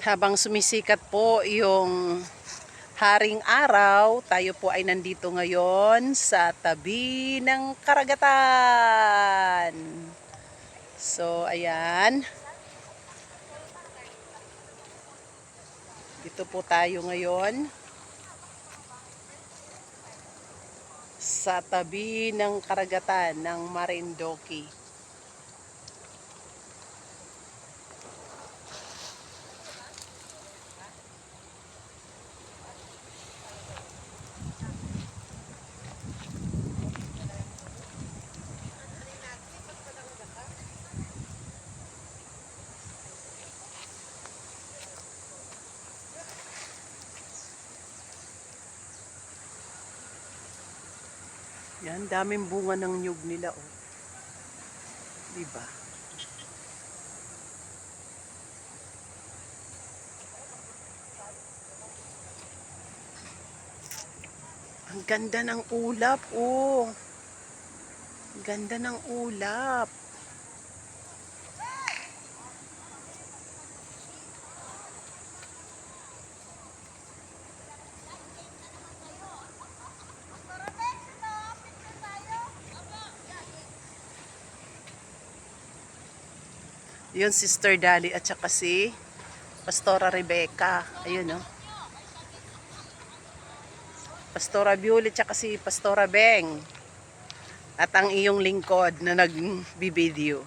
Habang sumisikat po yung haring araw, tayo po ay nandito ngayon sa tabi ng karagatan. So, ayan. Dito po tayo ngayon sa tabi ng karagatan ng Marindoque. Yan, daming bunga ng nyug nila, oh. Diba? Ang ganda ng ulap, oh. Ang ganda ng ulap. Yun, Sister Dali at saka si Pastora Rebecca. Ayun, oh. Pastora Violet at saka si Pastora Beng. At ang iyong lingkod na nagbibideo.